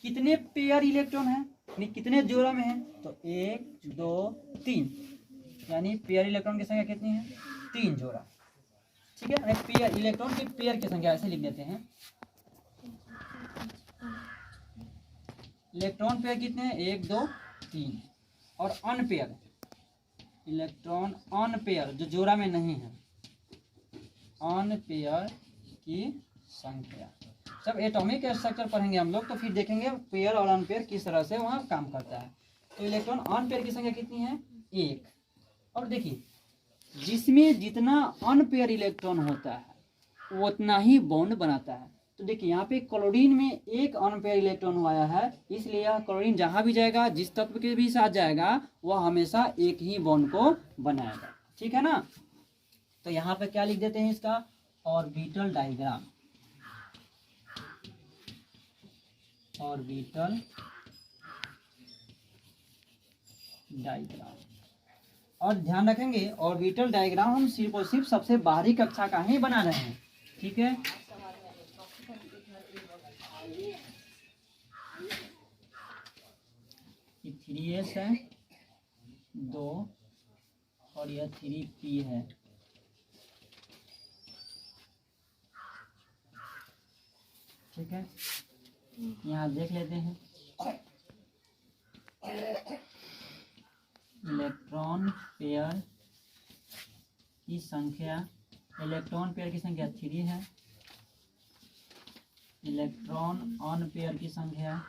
कितने पेयर इलेक्ट्रॉन है, कितने जोड़ा में है, तो 1 2 3, यानी पेयर इलेक्ट्रॉन की संख्या कितनी है, 3 जोड़ा, ठीक है। पेयर इलेक्ट्रॉन की पेयर की संख्या ऐसे लिख देते हैं। इलेक्ट्रॉन पेयर कितने हैं, 1 2 3, और अनपेयर इलेक्ट्रॉन, अनपेयर जो जोड़ा में नहीं है, अनपेयर की संख्या। जब एटॉमिक स्ट्रक्चर पढ़ेंगे हम लोग तो फिर देखेंगे पेयर और अनपेयर किस तरह से वहाँ काम करता है। तो इलेक्ट्रॉन अनपेयर की संख्या कितनी है, 1। और देखिए जिसमें जितना अनपेयर इलेक्ट्रॉन होता है उतना ही बॉन्ड बनाता है। तो देखिए यहाँ पे क्लोरीन में एक अनपेयर इलेक्ट्रॉन आया है, इसलिए यह क्लोरीन जहाँ भी जाएगा, जिस तत्व के भी साथ जाएगा, वह हमेशा एक ही बॉन्ड को बनाएगा, ठीक है ना। तो यहाँ पे क्या लिख देते हैं, इसका ऑर्बिटल डायग्राम, ऑर्बिटल डायग्राम। और ध्यान रखेंगे ऑर्बिटल डायग्राम हम सिर्फ और सिर्फ सबसे बाहरी कक्षा का ही बना रहे हैं, ठीक है। ये 3s है 2 और यह 3p है, ठीक है। यहाँ देख लेते हैं इलेक्ट्रॉन पेयर की संख्या, इलेक्ट्रॉन पेयर की संख्या 3 है, इलेक्ट्रॉन अनपेयर की संख्या,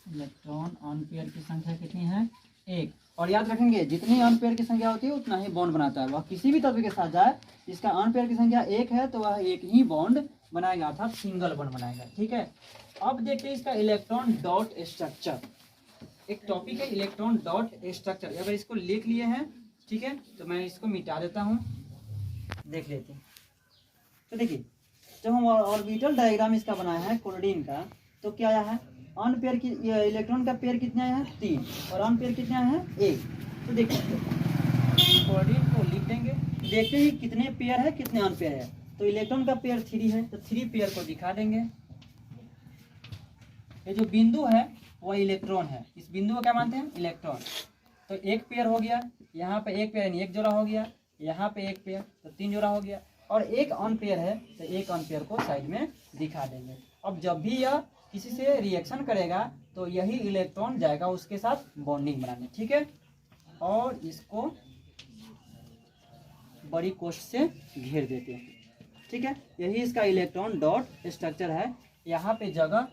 इलेक्ट्रॉन अनपेयर की संख्या कितनी है, 1। और याद रखेंगे जितनी अनपेयर की संख्या होती है उतना ही बॉन्ड बनाता है। वह किसी भी तत्व के साथ जाए, इसका अनपेयर की संख्या 1 है तो वह एक ही बॉन्ड बनाएगा, अर्थात सिंगल बॉन्ड बनाएगा, ठीक है। अब देखते हैं इसका इलेक्ट्रॉन डॉट स्ट्रक्चर। एक टॉपिक है इलेक्ट्रॉन डॉट स्ट्रक्चर, अगर इसको लिख लिए हैं, ठीक है, तो मैं इसको मिटा देता हूँ, देख लेते हैं। तो देखिए जब हम ऑर्बिटल डायग्राम इसका बनाया है क्लोरीन का, तो क्या आया है, अनपेयर की इलेक्ट्रॉन का पेयर कितने आया है, 3, और अनपेयर कितने आया है, 1। तो देखिए क्लोरीन को लिख देंगे, देखते हैं कितने पेयर है कितने अनपेयर है। तो इलेक्ट्रॉन का पेयर 3 है, तो 3 पेयर को दिखा देंगे। ये जो बिंदु है वह इलेक्ट्रॉन है, इस बिंदु को क्या मानते हैं, इलेक्ट्रॉन। तो 1 पेयर हो गया, यहाँ पे 1 पेयर यानी 1 जोड़ा हो गया, यहाँ पे 1 पेयर तो 3 जोड़ा हो गया, और 1 अनपेयर है तो 1 अनपेयर को साइड में दिखा देंगे। अब जब भी यह किसी से रिएक्शन करेगा तो यही इलेक्ट्रॉन जाएगा उसके साथ बॉन्डिंग बनाने, ठीक है। और इसको बड़ी कोष्ठ से घेर देते हैं, ठीक है। यही इसका इलेक्ट्रॉन डॉट स्ट्रक्चर है। यहाँ पे जगह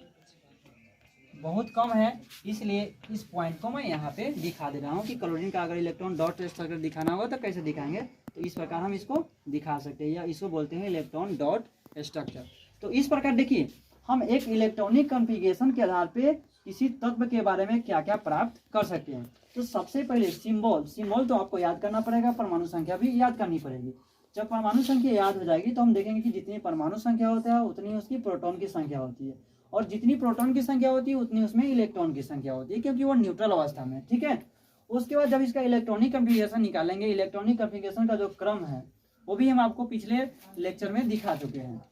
बहुत कम है, इसलिए इस पॉइंट को मैं यहाँ पे दिखा दे रहा हूँ कि क्लोरीन का अगर इलेक्ट्रॉन डॉट स्ट्रक्चर दिखाना होगा तो कैसे दिखाएंगे, तो इस प्रकार हम इसको दिखा सकते हैं, या इसको बोलते हैं इलेक्ट्रॉन डॉट स्ट्रक्चर। तो इस प्रकार देखिए हम एक इलेक्ट्रॉनिक कॉन्फ़िगरेशन के आधार पे किसी तत्व के बारे में क्या क्या प्राप्त कर सकते हैं। तो सबसे पहले सिंबल तो आपको याद करना पड़ेगा, परमाणु संख्या भी याद करनी पड़ेगी। जब परमाणु संख्या याद हो जाएगी तो हम देखेंगे कि जितनी परमाणु संख्या होता है उतनी उसकी प्रोटॉन की संख्या होती है, और जितनी प्रोटॉन की संख्या होती है उतनी उसमें इलेक्ट्रॉन की संख्या होती है, क्योंकि वो न्यूट्रल अवस्था में। ठीक है, उसके बाद जब इसका इलेक्ट्रॉनिक कॉन्फ़िगरेशन निकालेंगे, इलेक्ट्रॉनिक कॉन्फ़िगरेशन का जो क्रम है वो भी हम आपको पिछले लेक्चर में दिखा चुके हैं।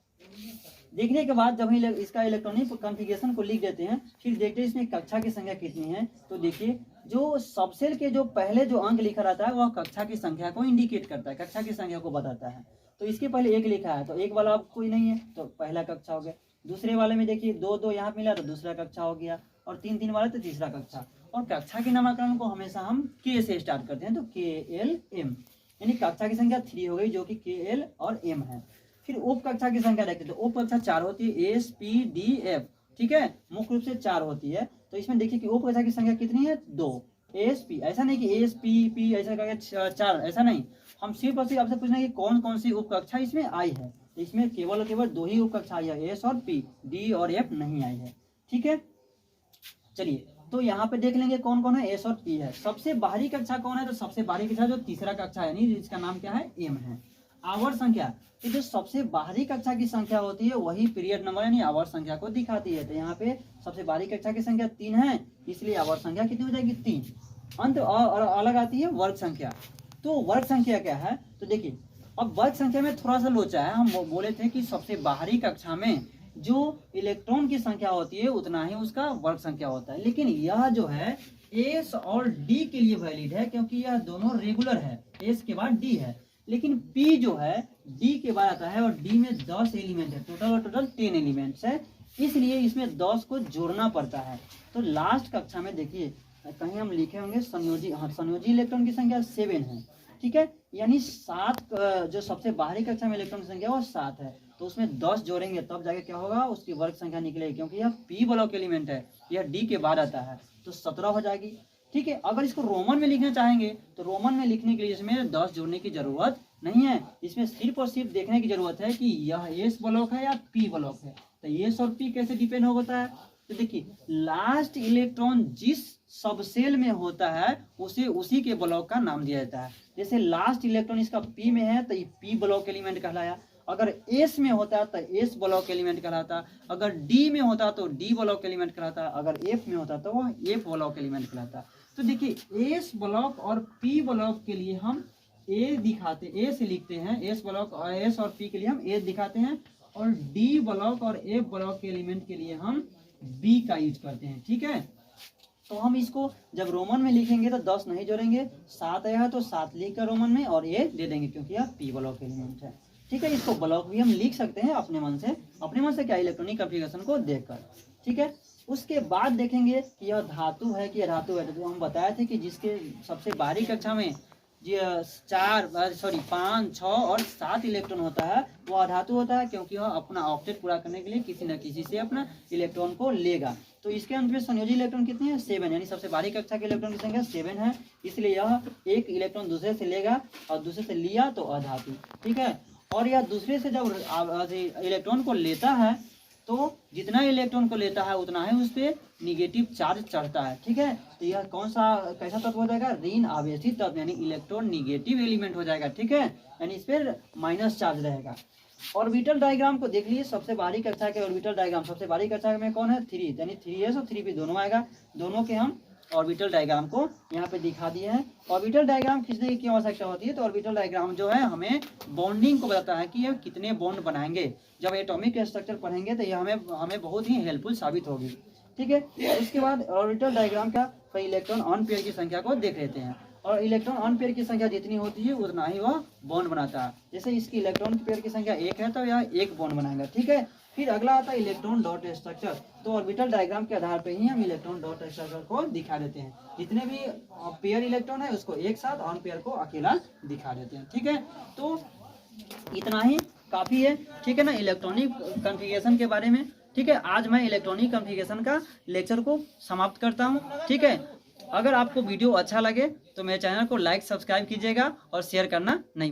देखने के बाद जब हम इसका इलेक्ट्रॉनिक कॉन्फ़िगरेशन को लिख देते हैं, फिर देखते हैं इसमें कक्षा की संख्या कितनी है। तो देखिए, जो सबसेल के जो पहले जो अंक लिखा रहता है वह कक्षा की संख्या को इंडिकेट करता है, कक्षा की संख्या को बताता है। तो इसके पहले 1 लिखा है, तो 1 वाला कोई नहीं है तो पहला कक्षा हो गया। दूसरे वाले में देखिए 2 यहाँ मिला तो दूसरा कक्षा हो गया, और 3 वाला तो तीसरा कक्षा। और कक्षा के नामकरण को हमेशा हम के से स्टार्ट करते हैं, तो KL M, यानी कक्षा की संख्या 3 हो गई, जो कि KL और M है। फिर उप कक्षा की संख्या देखते हैं, तो उप कक्षा 4 होती है, S P D F। ठीक है, मुख्य रूप से 4 होती है। तो इसमें देखिए कि उप कक्षा की संख्या कितनी है, 2। ASP, ऐसा नहीं कि ASP ऐसा करके 4, ऐसा नहीं। हम सिर्फ और सिर्फ आपसे पूछना है कि कौन कौन सी उप कक्षा इसमें आई है। इसमें केवल और केवल 2 ही उप कक्षा आई है, S और P, D और F नहीं आई है। ठीक है, चलिए तो यहाँ पे देख लेंगे कौन कौन है, S और P है। सबसे बाहरी कक्षा कौन है, तो सबसे बाहरी कक्षा जो तीसरा कक्षा है, यानी जिसका नाम क्या है, M है। आवर्त संख्या, तो जो सबसे बाहरी कक्षा की संख्या होती है वही पीरियड नंबर यानी आवर्त संख्या को दिखाती है। तो यहाँ पे सबसे बाहरी कक्षा की संख्या 3 है, इसलिए आवर्त संख्या कितनी हो जाएगी, 3। अंत और अलग आती है वर्ग संख्या। तो वर्ग संख्या क्या है, तो देखिए अब वर्ग संख्या में थोड़ा सा लोचा है। हम बोले थे कि सबसे बाहरी कक्षा में जो इलेक्ट्रॉन की संख्या होती है उतना ही उसका वर्ग संख्या होता है, लेकिन यह जो है S और D के लिए वैलिड है, क्योंकि यह दोनों रेगुलर है, S के बाद D है। लेकिन P जो है D के बाद आता है, और D में 10 एलिमेंट है, टोटल 10 एलिमेंट्स है, इसलिए इसमें 10 को जोड़ना पड़ता है। तो लास्ट कक्षा में देखिए कहीं हम लिखे होंगे संयोजी, हाँ संयोजी इलेक्ट्रॉन की संख्या 7 है। ठीक है, यानी 7 जो सबसे बाहरी कक्षा में इलेक्ट्रॉन की संख्या वो 7 है, तो उसमें 10 जोड़ेंगे तब जाके क्या होगा, उसकी वर्ग संख्या निकलेगी, क्योंकि यह P ब्लॉक एलिमेंट है, यह D के बाद आता है, तो 17 हो जाएगी। ठीक है, अगर इसको रोमन में लिखना चाहेंगे तो रोमन में लिखने के लिए इसमें 10 जोड़ने की जरूरत नहीं है, इसमें सिर्फ और सिर्फ देखने की जरूरत है कि यह S ब्लॉक है या P ब्लॉक है। तो S और P कैसे डिपेंड होता है, तो देखिए लास्ट इलेक्ट्रॉन जिस सबसेल में होता है उसे उसी के ब्लॉक का नाम दिया जाता है। जैसे लास्ट इलेक्ट्रॉन इसका P में है तो ये P ब्लॉक एलिमेंट कहलाया, अगर S में होता तो S ब्लॉक एलिमेंट कहलाता, अगर D में होता तो D ब्लॉक एलिमेंट कहलाता, अगर F में होता तो वह F ब्लॉक एलिमेंट कहलाता। तो देखिए S ब्लॉक और P ब्लॉक के लिए हम A दिखाते, A से लिखते हैं, S ब्लॉक और S और P के लिए हम A दिखाते हैं, और D ब्लॉक और F ब्लॉक के एलिमेंट के लिए हम B का यूज करते हैं। ठीक है, तो हम इसको जब रोमन में लिखेंगे तो 10 नहीं जोड़ेंगे, 7 आया तो 7 लिख कर रोमन में और A दे देंगे, क्योंकि यह P ब्लॉक एलिमेंट है। ठीक है, इसको ब्लॉक भी हम लिख सकते हैं अपने मन से क्या, इलेक्ट्रॉनिक कॉन्फ़िगरेशन को देखकर। ठीक है, उसके बाद देखेंगे कि यह धातु है कि अधातु है। तो हम बताए थे कि जिसके सबसे बाहरी कक्षा में 5, 6 और 7 इलेक्ट्रॉन होता है वो अधातु होता है, क्योंकि वह अपना ऑक्टेट पूरा करने के लिए किसी न किसी से अपना इलेक्ट्रॉन को लेगा। तो इसके अंत में संयोजी इलेक्ट्रॉन कितने हैं, 7, यानी सबसे बाहरी कक्षा के इलेक्ट्रॉन की संख्या 7 है, इसलिए यह एक इलेक्ट्रॉन दूसरे से लेगा और दूसरे से लिया तो अधातु। ठीक है, और यह दूसरे से जब इलेक्ट्रॉन को लेता है तो जितना इलेक्ट्रॉन को लेता है उतना ही उस पर निगेटिव चार्ज चढ़ता है। ठीक है, तो यह कौन सा कैसा तत्व हो जाएगा, ऋण आवेशित तत्व, यानी इलेक्ट्रॉन निगेटिव एलिमेंट हो जाएगा। ठीक है, यानी इस पर माइनस चार्ज रहेगा। ऑर्बिटल डायग्राम को देख लीजिए, सबसे बाहरी कक्षा के ऑर्बिटल डायग्राम, सबसे बाहरी कक्षा में कौन है, 3, यानी 3s और 3p दोनों आएगा। दोनों के हम ऑर्बिटल डायग्राम को यहाँ पे दिखा दिए हैं। ऑर्बिटल डायग्राम खींचने की क्यों आवश्यकता होती है, तो ऑर्बिटल डायग्राम जो है हमें बॉन्डिंग को बताता है कि ये कितने बॉन्ड बनाएंगे। जब एटॉमिक स्ट्रक्चर पढ़ेंगे तो ये हमें बहुत ही हेल्पफुल साबित होगी। ठीक है, उसके बाद ऑर्बिटल डायग्राम का इलेक्ट्रॉन ऑन पेयर की संख्या को देख लेते हैं, और इलेक्ट्रॉन ऑन पेयर की संख्या जितनी होती है उतना ही वह बॉन्ड बनाता है। जैसे इसकी इलेक्ट्रॉन पेयर की संख्या 1 है तो यह 1 बॉन्ड बनाएगा। ठीक है, फिर अगला आता है इलेक्ट्रॉन डॉट स्ट्रक्चर। तो ऑर्बिटल डायग्राम के आधार पर ही हम इलेक्ट्रॉन डॉट स्ट्रक्चर को दिखा देते हैं, जितने भी पेयर इलेक्ट्रॉन है उसको एक साथ, ऑन पेयर को अकेला दिखा देते हैं। ठीक है, तो इतना ही काफी है। ठीक है ना, इलेक्ट्रॉनिक कॉन्फ़िगरेशन के बारे में। ठीक है, आज मैं इलेक्ट्रॉनिक कॉन्फ़िगरेशन का लेक्चर को समाप्त करता हूँ। ठीक है, अगर आपको वीडियो अच्छा लगे तो मेरे चैनल को लाइक सब्सक्राइब कीजिएगा और शेयर करना नहीं